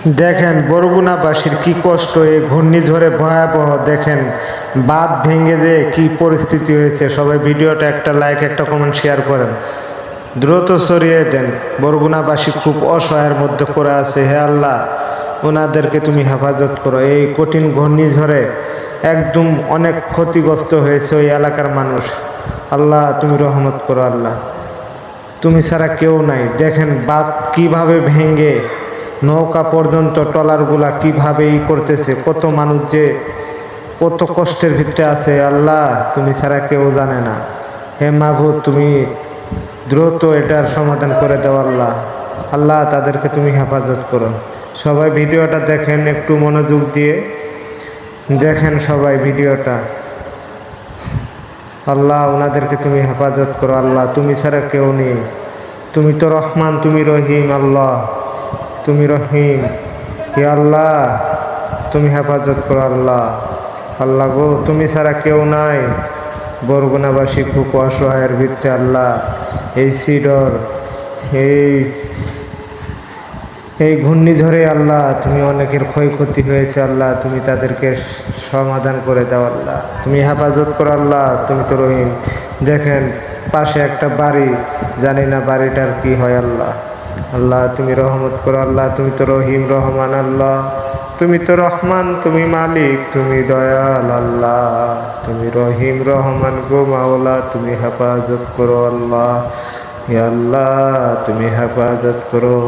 দেখেন বরগুনাবাসীর কি কষ্ট, এই ঘূর্ণিঝড়ে ভয়াবহ। দেখেন বাঁধ ভেঙে যে কি পরিস্থিতি হয়েছে। সবাই ভিডিওটা একটা লাইক একটা কমেন্ট শেয়ার করেন, দ্রুত সরিয়ে দেন। বরগুনাবাসী খুব অসহায়ের মধ্যে পড়ে আছে। হে আল্লাহ, ওনাদেরকে তুমি হেফাজত করো। এই কঠিন ঘূর্ণিঝড়ে একদম অনেক ক্ষতিগ্রস্ত হয়েছে ওই এলাকার মানুষ। আল্লাহ তুমি রহমত করো। আল্লাহ তুমি ছাড়া কেউ নাই। দেখেন বাঁধ কিভাবে ভেঙে নৌকা পর্যন্ত ট্রলারগুলা কিভাবে করতেছে, কত মানুষ যে কত কষ্টের ভিতরে আছে। আল্লাহ তুমি ছাড়া কেউ জানে না। হে মাহবুব, তুমি দ্রুত এটার সমাধান করে দাও। আল্লাহ আল্লাহ তাদেরকে তুমি হেফাজত করো। সবাই ভিডিওটা দেখেন একটু মনোযোগ দিয়ে দেখেন সবাই ভিডিওটা। আল্লাহ ওনাদেরকে তুমি হেফাজত করো। আল্লাহ তুমি ছাড়া কেউ নেই। তুমি তো রহমান, তুমি রহিম। আল্লাহ তুমি রহিম। হে আল্লাহ তুমি হেফাজত করো। আল্লাহ আল্লাহ গো, তুমি ছাড়া কেউ নাই। বরগুনাবাসী খুব অসহায়ের ভিতরে। আল্লাহ এই সিডর এই ঘূর্ণিঝড়ে আল্লাহ তুমি অনেকের ক্ষয়ক্ষতি হয়েছে। আল্লাহ তুমি তাদেরকে সমাধান করে দাও। আল্লাহ তুমি হেফাজত করো। আল্লাহ তুমি তো রহিম। দেখেন পাশে একটা বাড়ি, জানি না বাড়িটার কি হয়। আল্লাহ আল্লাহ তুমি রহমত করো। আল্লাহ তুমি তো রহিম রহমান। আল্লাহ তুমি তো রহমান, তুমি মালিক, তুমি দয়াল। আল্লাহ তুমি রহিম রহমান গো মাওলা, তুমি হেফাজত করো। আল্লাহ হে আল্লাহ তুমি হেফাজত করো।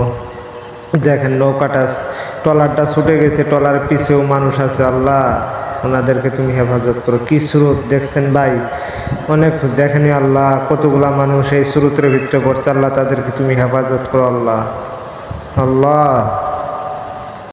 দেখেন নৌকাটা ট্রলারটা ছুটে গেছে, ট্রলার পিছেও মানুষ আছে। আল্লাহ ওনাদেরকে তুমি হেফাজত করো। কি স্রোত দেখছেন ভাই, অনেক। দেখেনি আল্লাহ কতগুলা মানুষ এই স্রোতের ভিতরে পড়ছে। আল্লাহ তাদেরকে তুমি হেফাজত করো। আল্লাহ আল্লাহ